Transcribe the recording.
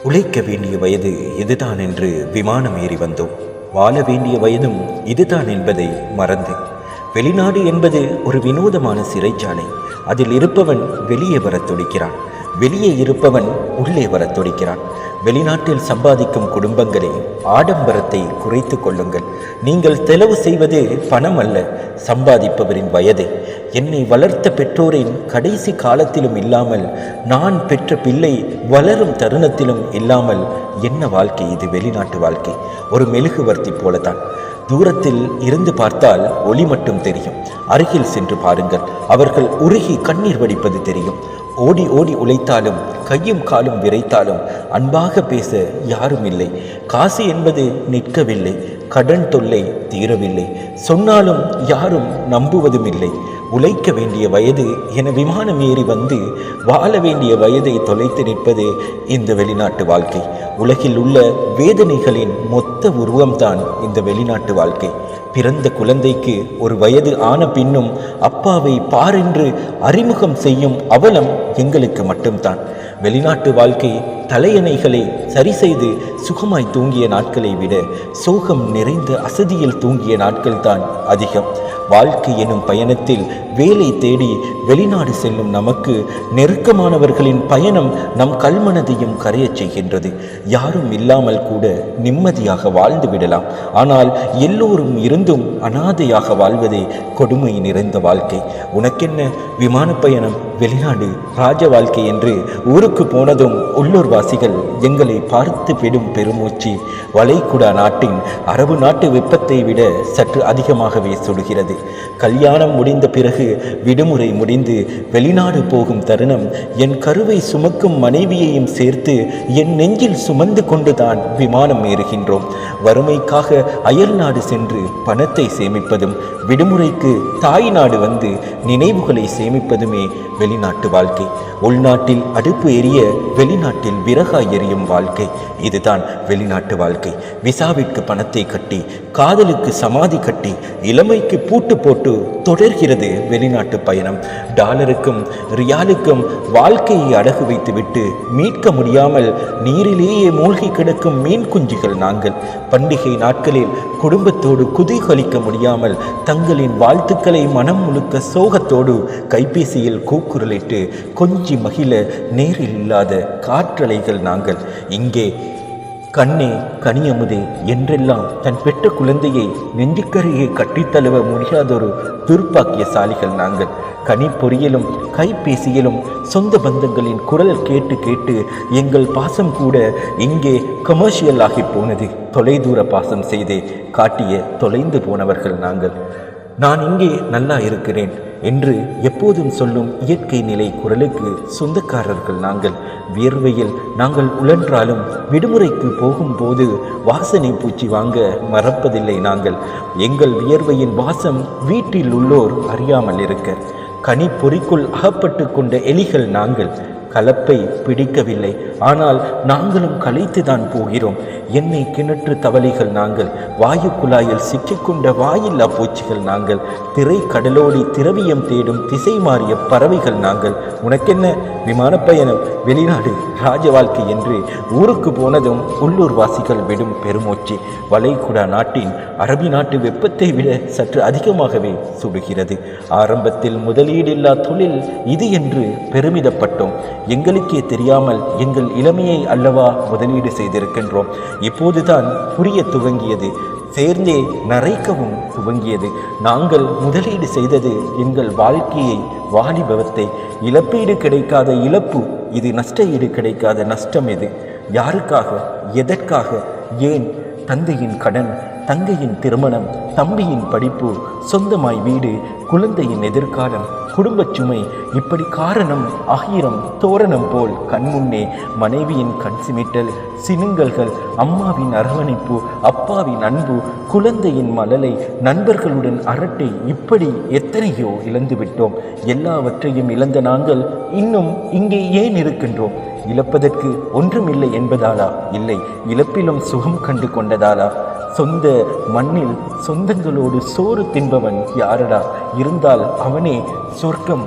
உழைக்க வேண்டிய வயது இதுதான் என்று விமானம் ஏறி வந்தோம். வாழ வேண்டிய வயதும் இதுதான் என்பதை மறந்து. வெளிநாடு என்பது ஒரு வினோதமான சிறைச்சாலை. அதில் இருப்பவன் வெளியே வரத் துடிக்கிறான், வெளியே இருப்பவன் உள்ளே வரத் துடிக்கிறான். வெளிநாட்டில் சம்பாதிக்கும் குடும்பங்களே, ஆடம்பரத்தை குறைத்து கொள்ளுங்கள். நீங்கள் செலவு செய்வது பணம் அல்ல, சம்பாதிப்பவரின் வயதை. என்னை வளர்த்த பெற்றோரின் கடைசி காலத்திலும் இல்லாமல், நான் பெற்ற பிள்ளை வளரும் தருணத்திலும் இல்லாமல் என்ன வாழ்க்கை இது? வெளிநாட்டு வாழ்க்கை ஒரு மெழுகுவர்த்தி போலதான். தூரத்தில் இருந்து பார்த்தால் ஒளி மட்டும் தெரியும். அருகில் சென்று பாருங்கள், அவர்கள் உருகி கண்ணீர் வடிப்பது தெரியும். ஓடி ஓடி உழைத்தாலும் கையும் காலும் விரைத்தாலும் அன்பாக பேச யாரும் இல்லை. காசு என்பது நிற்கவில்லை, கடன் தொல்லை தீரவில்லை, சொன்னாலும் யாரும் நம்புவதும் இல்லை. உழைக்க வேண்டிய வயது என விமானம் ஏறி வந்து வாழ வேண்டிய வயதை தொலைத்து நிற்பது இந்த வெளிநாட்டு வாழ்க்கை. உலகில் உள்ள வேதனைகளின் மொத்த உருவம்தான் இந்த வெளிநாட்டு வாழ்க்கை. பிறந்த குழந்தைக்கு ஒரு வயது ஆன பின்னும் அப்பாவை பாரென்று அறிமுகம் செய்யும் அவலம் எங்களுக்கு மட்டும்தான். வெளிநாட்டு வாழ்க்கை தலையணைகளை சரி செய்து சுகமாய் தூங்கிய நாட்களை விட சோகம் நிறைந்த அசதியில் தூங்கிய நாட்கள் தான் அதிகம். வாழ்க்கை எனும் பயணத்தில் வேலை தேடி வெளிநாடு செல்லும் நமக்கு நெருக்கமானவர்களின் பயணம் நம் கல்மனதையும் கரையச் செய்கின்றது. யாரும் இல்லாமல் கூட நிம்மதியாக வாழ்ந்து விடலாம். ஆனால் எல்லோரும் இருந்தும் அனாதையாக வாழ்வதே கொடுமை நிறைந்த வாழ்க்கை. உனக்கென்ன விமான பயணம், வெளிநாடு, ராஜ வாழ்க்கை என்று ஊருக்கு போனதும் உள்ளூர் வாசிகள் எங்களை பார்த்து விடும் பெருமூச்சு வளைகுடா நாட்டின் அரபு நாட்டு வெப்பத்தை விட சற்று அதிகமாகவே சுடுகிறது. கல்யாணம் முடிந்த பிறகு விடுமுறை முடிந்து வெளிநாடு போகும் தருணம் என் கருவை சுமக்கும் மனைவியையும் சேர்த்து என் நெஞ்சில் சுமந்து கொண்டுதான் விமானம் ஏறுகின்றோம். வறுமைக்காக அயல் நாடு சென்று பணத்தை சேமிப்பதும், விடுமுறைக்கு தாய் நாடு வந்து நினைவுகளை சேமிப்பதுமே வெளிநாட்டு வாழ்க்கை. உள்நாட்டில் அடுப்பு எரிய, வெளிநாட்டில் விறகாய் எரியும் வாழ்க்கை. இதுதான் வெளிநாட்டு வாழ்க்கை. விசாவிற்கு பணத்தை கட்டி, காதலுக்கு சமாதி கட்டி, இளமைக்கு பூட்டு போட்டு தொடர்கிறது வெளிநாட்டு பயணம். டாலருக்கும் ரியாலுக்கும் வாழ்க்கையை அடகு வைத்துவிட்டு மீட்க முடியாமல் நீரிலேயே மூழ்கி கிடக்கும் மீன் குஞ்சுகள் நாங்கள். பண்டிகை நாட்களில் குடும்பத்தோடு குதூகலிக்க முடியாமல் தங்களின் வாழ்த்துக்களை மனம் முழுக்க சோகத்தோடு கைபேசியில் கூக்குரலிட்டு கொஞ்சி மகிழ நேரில் இல்லாத காற்றலைகள் நாங்கள். இங்கே கண்ணே கனியமுதே என்றெல்லாம் தன் பெற்ற குழந்தையை நெஞ்சுக்கரையை கட்டித்தழுவ முடியாதொரு துர்ப்பாக்கியசாலிகள் நாங்கள். கனி பொறியிலும் கைபேசியிலும் சொந்த பந்தங்களின் குரல் கேட்டு கேட்டு எங்கள் பாசம் கூட இங்கே கமர்ஷியல் ஆகி போனது. தொலைதூர பாசம் செய்தே காட்டிய தொலைந்து போனவர்கள் நாங்கள். நான் இங்கே நல்லா இருக்கிறேன் என்று எப்போதும் சொல்லும் இயற்கை நிலை குரலுக்கு சொந்தக்காரர்கள் நாங்கள். வியர்வையில் நாங்கள் உழன்றாலும் விடுமுறைக்கு போகும்போது வாசனை பூச்சி வாங்க மறப்பதில்லை நாங்கள். எங்கள் வியர்வையின் வாசம் வீட்டில் உள்ளோர் அறியாமல் இருக்க கனி பொறிக்குள் அகப்பட்டு கொண்ட எலிகள் நாங்கள். கலப்பை பிடிக்கவில்லை, ஆனால் நாங்களும் கலைத்துதான் போகிறோம். எண்ணெய் கிணற்று தவளைகள் நாங்கள். வாயு குழாயில் சிக்கிக்கொண்ட வாயில்லா பூச்சிகள் நாங்கள். திரை கடலோடி திரவியம் தேடும் திசை மாறிய பறவைகள் நாங்கள். உனக்கென்ன விமான பயணம், வெளிநாடு, ராஜ வாழ்க்கை என்று ஊருக்கு போனதும் உள்ளூர் வாசிகள் விடும் பெருமூச்சு வளைகுடா நாட்டின் அரபி நாட்டு வெப்பத்தை விட சற்று அதிகமாகவே சுடுகிறது. ஆரம்பத்தில் முதலீடில்லா தொழில் இது என்று பெருமிதப்பட்டோம். எங்களுக்கே தெரியாமல் எங்கள் இளமையை அல்லவா முதலீடு செய்திருக்கின்றோம். இப்போதுதான் புரிய துவங்கியது, சேர்ந்தே நரைக்கவும் துவங்கியது. நாங்கள் முதலீடு செய்தது எங்கள் வாழ்க்கையை, வாலிபவத்தை. இழப்பீடு கிடைக்காத இழப்பு இது, நஷ்ட ஈடு கிடைக்காத நஷ்டம் இது. யாருக்காக, எதற்காக, ஏன்? தந்தையின் கடன், தங்கையின் திருமணம், தம்பியின் படிப்பு, சொந்தமாய் வீடு, குழந்தையின் எதிர்காலம், குடும்பச் சுமை, இப்படி காரணம் ஆயிரம் தோரணம் போல் கண்முன்னே. மனைவியின் கண் சிமிட்டல், சினுங்கல்கள், அம்மாவின் அரவணைப்பு, அப்பாவின் அன்பு, குழந்தையின் மழலை, நண்பர்களுடன் அரட்டை, இப்படி எத்தனையோ இழந்துவிட்டோம். எல்லாவற்றையும் இழந்த நாங்கள் இன்னும் இங்கே ஏன் இருக்கின்றோம்? இழப்பதற்கு ஒன்றுமில்லை என்பதாலா? இல்லை, இழப்பிலும் சுகம் கண்டு கொண்டதாலா? சொந்த மண்ணில் சொந்தங்களோடு சோறு தின்பவன் யாரடா? இருந்தால் அவனே சொர்க்கம்.